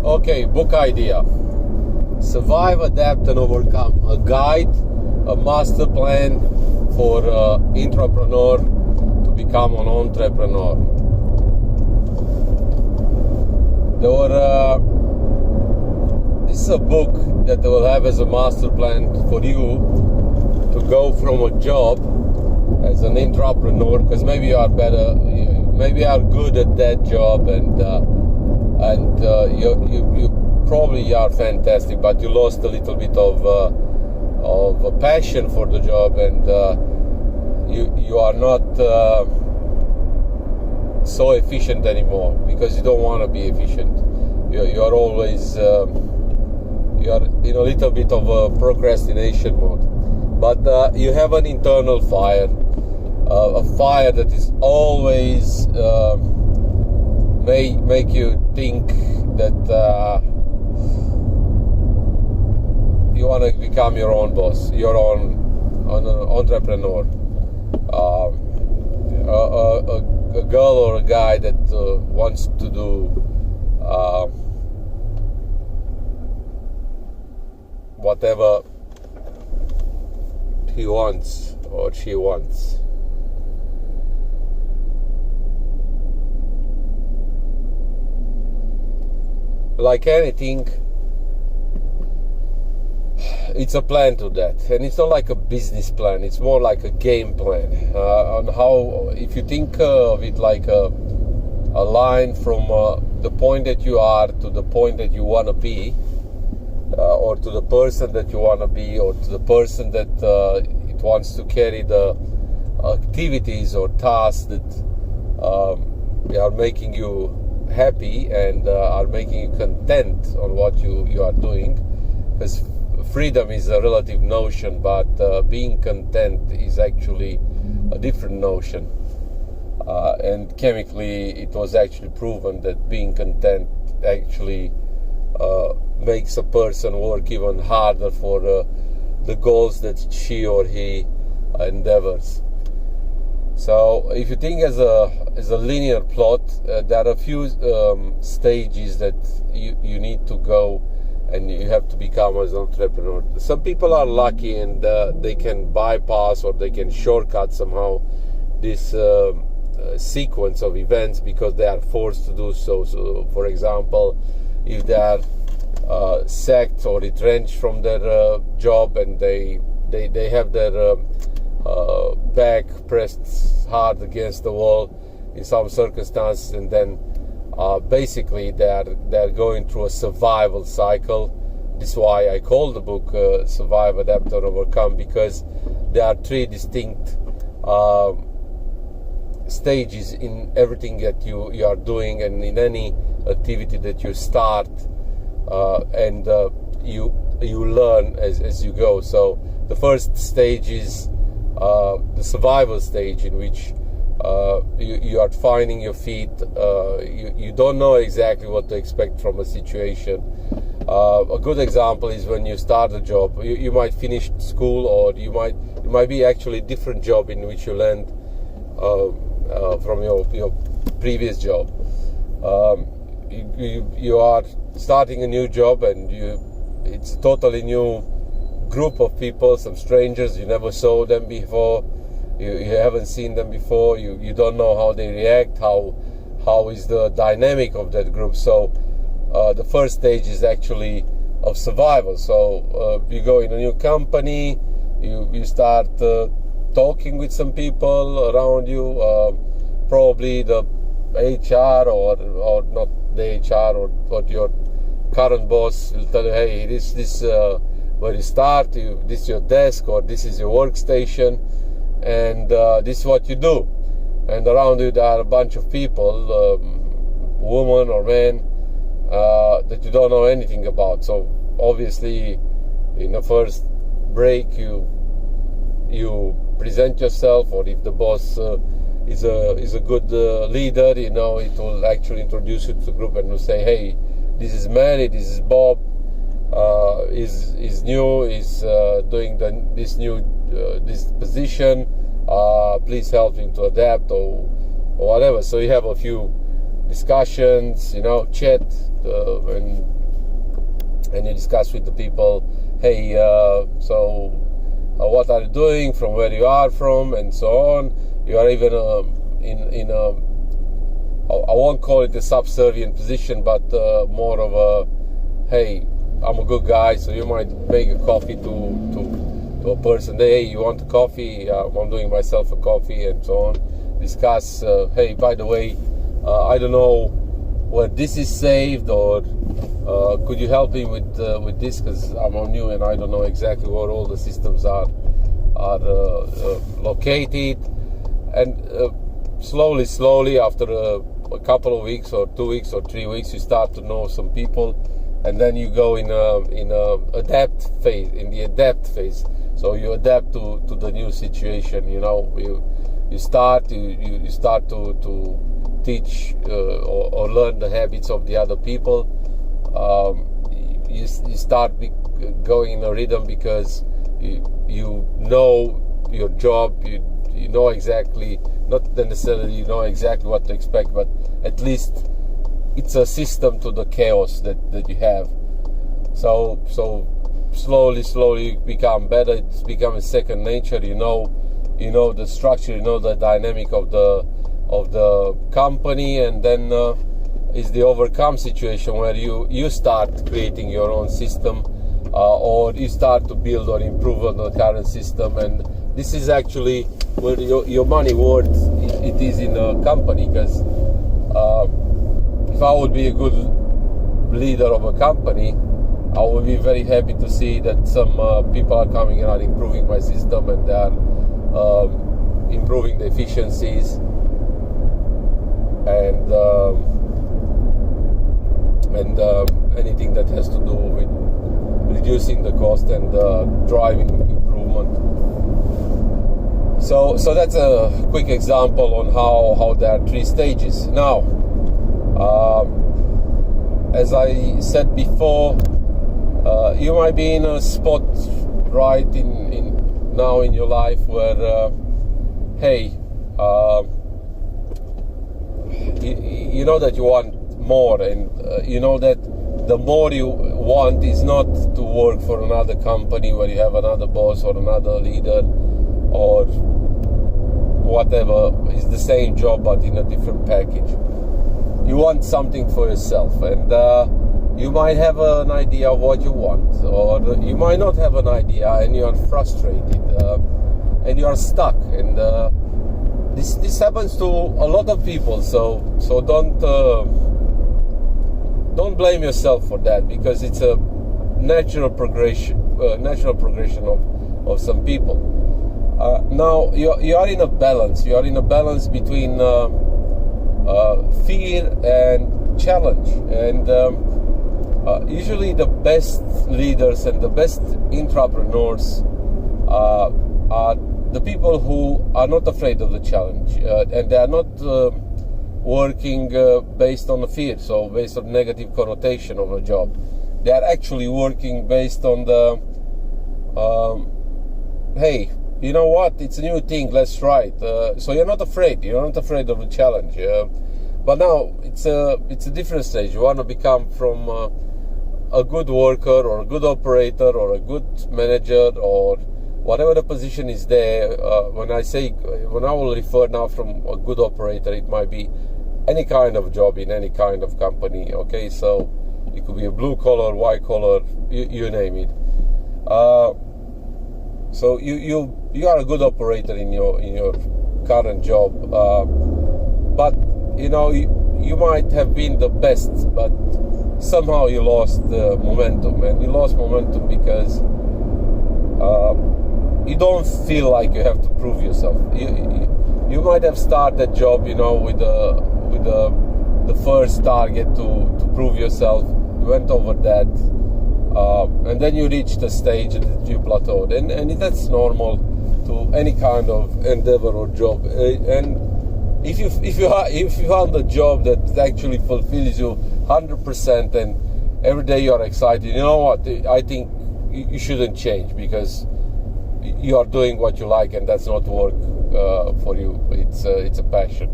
Okay, book idea. Survive, adapt, and overcome. A guide, a master plan for entrepreneur to become an entrepreneur. This is a book that will have as a master plan for you to go from a job as an entrepreneur, because maybe you are better, maybe you are good at that job, and you probably are fantastic, but you lost a little bit of a passion for the job, and you are not so efficient anymore because you don't want to be efficient. You are always you are in a little bit of a procrastination mode, but you have an internal fire, a fire that is always make you think that you want to become your own boss, your own entrepreneur. A girl or a guy that wants to do whatever he wants or she wants. Like anything, it's a plan to that, and it's not like a business plan, it's more like a game plan on how, if you think of it like a line from the point that you are to the point that you want to be, or to the person that you want to be, or to the person that it wants to carry the activities or tasks that are making you happy and are making you content on what you are doing, because freedom is a relative notion, but being content is actually a different notion, and chemically it was actually proven that being content actually makes a person work even harder for the goals that she or he endeavors. So if you think as a linear plot, there are a few stages that you need to go, and you have to become as an entrepreneur. Some people are lucky and they can bypass or they can shortcut somehow this sequence of events because they are forced to do so. So, for example, if they are sacked or retrenched from their job and they have their back pressed hard against the wall in some circumstances, and then basically they're going through a survival cycle. This is why I call the book Survive, Adapt, and Overcome, because there are three distinct stages in everything that you are doing and in any activity that you start, and you learn as you go. So the first stage is the survival stage, in which you are finding your feet. You don't know exactly what to expect from a situation. A good example is when you start a job. You might finish school, or you might be actually a different job in which you land from your previous job. You are starting a new job, and it's a totally new group of people, some strangers. You never saw them before. You haven't seen them before. You don't know how they react. How is the dynamic of that group? So the first stage is actually of survival. So you go in a new company. You start talking with some people around you. Probably the HR or not the HR, or your current boss will tell you, hey, this where you start. This is your desk, or this is your workstation, and this is what you do. And around you there are a bunch of people, women or men, that you don't know anything about. So obviously in the first break you present yourself, or if the boss is a good leader, it will actually introduce you to the group and will say, hey, this is Manny, this is Bob, is new, is doing this position, please help him to adapt, or whatever. So you have a few discussions, chat, and you discuss with the people, hey, so what are you doing, from where you are from, and so on. You are even in a, I won't call it a subservient position, but more of a, hey, I'm a good guy, so you might make a coffee to a person. Hey, you want a coffee? I'm doing myself a coffee, and so on. Discuss, hey, by the way, I don't know where this is saved, or could you help me with this, because I'm new and I don't know exactly where all the systems are located. And slowly after a couple of weeks or 2 weeks or 3 weeks, you start to know some people, and then you go in the adapt phase. So you adapt to the new situation. You start to teach or learn the habits of the other people. You start going in a rhythm, because you know your job. You know exactly, not necessarily you know exactly what to expect, but at least it's a system to the chaos that you have. So slowly become better. It's become a second nature. You know the structure, you know the dynamic of the company, and then is the overcome situation, where you start creating your own system, or you start to build or improve on the current system. And this is actually where your money worth it is in a company, because if I would be a good leader of a company, I would be very happy to see that some people are coming and are improving my system, and they are improving the efficiencies, and anything that has to do with reducing the cost and driving improvement. So that's a quick example on how there are 3 stages. Now, as I said before, you might be in a spot right now in your life where, hey, you know that you want more, and you know that the more you want is not to work for another company where you have another boss or another leader or whatever. It's the same job but in a different package. You want something for yourself, and you might have an idea of what you want, or you might not have an idea, and you are frustrated, and you are stuck, and this happens to a lot of people. So don't blame yourself for that, because it's a natural progression of some people. Now you are in a balance. You are in a balance between fear and challenge, and usually the best leaders and the best entrepreneurs are the people who are not afraid of the challenge, and they are not working based on the fear, so based on negative connotation of a job. They are actually working based on the hey, you know what, it's a new thing, let's try it. So you're not afraid of the challenge. But now it's a different stage. You want to become from a good worker or a good operator or a good manager or whatever the position is there. When I will refer now from a good operator, it might be any kind of job in any kind of company. Okay, so it could be a blue collar, white collar, you name it. So you are a good operator in your current job, but you might have been the best, but somehow you lost the momentum, and you lost momentum because you don't feel like you have to prove yourself. You might have started that job, with the first target to prove yourself. You went over that, and then you reached a stage that you plateaued, and that's normal to any kind of endeavor or job. And if you found a job that actually fulfills you 100%, and every day you are excited, you know what? I think you shouldn't change, because you are doing what you like, and that's not work for you. It's a passion.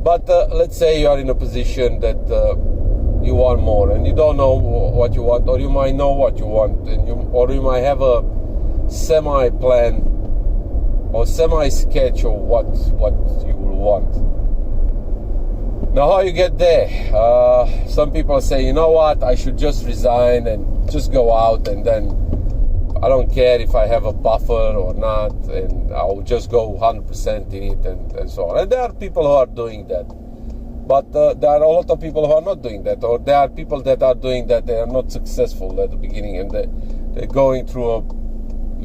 But let's say you are in a position that you want more, and you don't know what you want, or you might know what you want, and you might have a semi-plan or semi-sketch of what you will want. Now, how you get there? Some people say, you know what, I should just resign and just go out, and then I don't care if I have a buffer or not, and I'll just go 100% in it, and so on. And there are people who are doing that. But there are a lot of people who are not doing that, or there are people that are doing that, they are not successful at the beginning, and they're going through a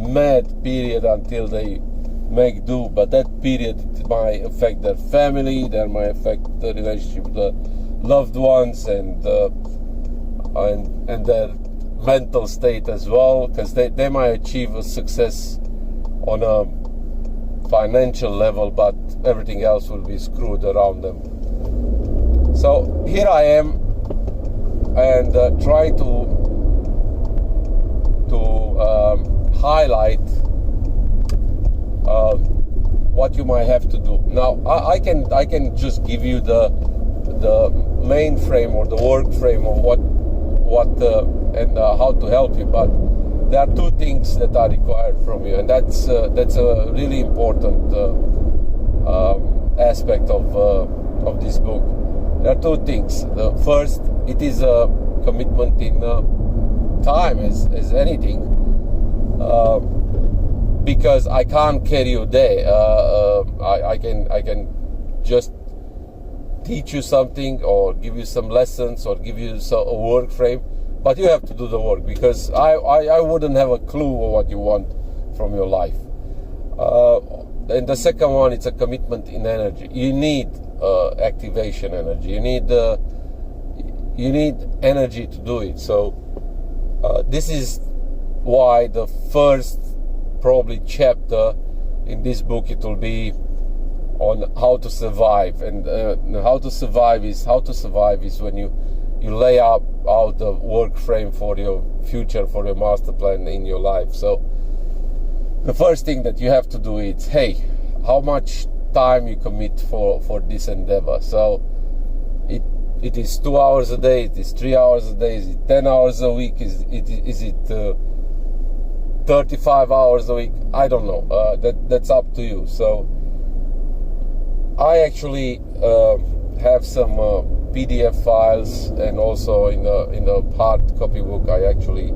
mad period until they make do. But that period might affect their family, that might affect the relationship with the loved ones, and their mental state as well, because they might achieve a success on a financial level, but everything else will be screwed around them. So here I am, and trying to highlight what you might have to do. Now I can just give you the main frame or the work frame of what and how to help you, but there are two things that are required from you, and that's a really important aspect of this book. There are two things. The first, it is a commitment in time, as anything, because I can't carry you there. I can just teach you something, or give you some lessons, or give you a work frame, but you have to do the work, because I wouldn't have a clue of what you want from your life. And the second one, it's a commitment in energy. You need activation energy. You need energy to do it. So this is why the first probably chapter in this book, it will be on how to survive. And how to survive is when you lay out the work frame for your future, for your master plan in your life. So the first thing that you have to do is, hey, how much time you commit for this endeavor. So it is 2 hours a day, it is 3 hours a day, is it 10 hours a week, is it 35 hours a week? I don't know. That's up to you. So I actually have some PDF files, and also in the hard copy book I actually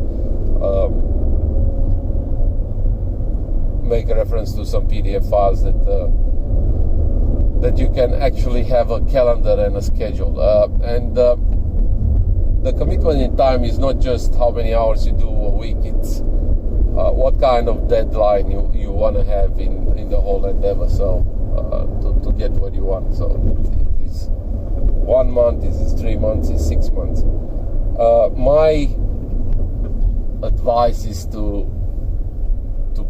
make a reference to some PDF files that you can actually have a calendar and a schedule. And the commitment in time is not just how many hours you do a week, it's what kind of deadline you want to have in the whole endeavor, so to get what you want. So it is 1 month, it is 3 months, it's 6 months. My advice is to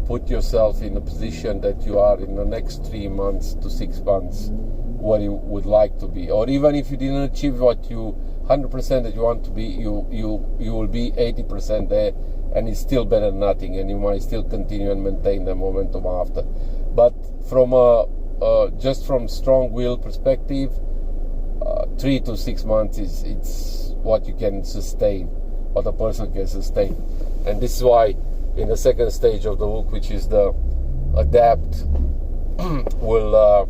put yourself in a position that you are in the next 3 months to 6 months where you would like to be, or even if you didn't achieve what you 100% that you want to be, you will be 80% there, and it's still better than nothing, and you might still continue and maintain the momentum after. But from just from strong will perspective, 3 to 6 months it's what you can sustain, what a person can sustain. And this is why in the second stage of the book, which is the adapt, we'll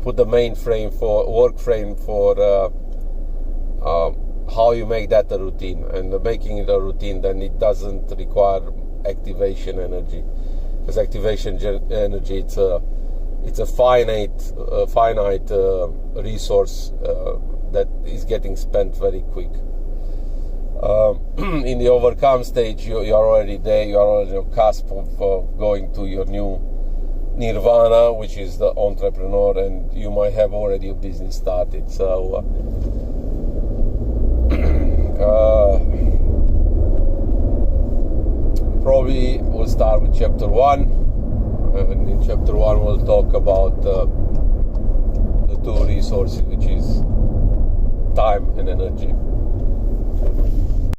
put the main frame for work frame for how you make that a routine. And making it a routine, then it doesn't require activation energy, because activation energy, it's a finite resource that is getting spent very quick. In the overcome stage, you are already there. You are already on the cusp of going to your new nirvana, which is the entrepreneur, and you might have already a business started. So probably we'll start with chapter 1, and in chapter 1 we'll talk about the two resources, which is time and energy.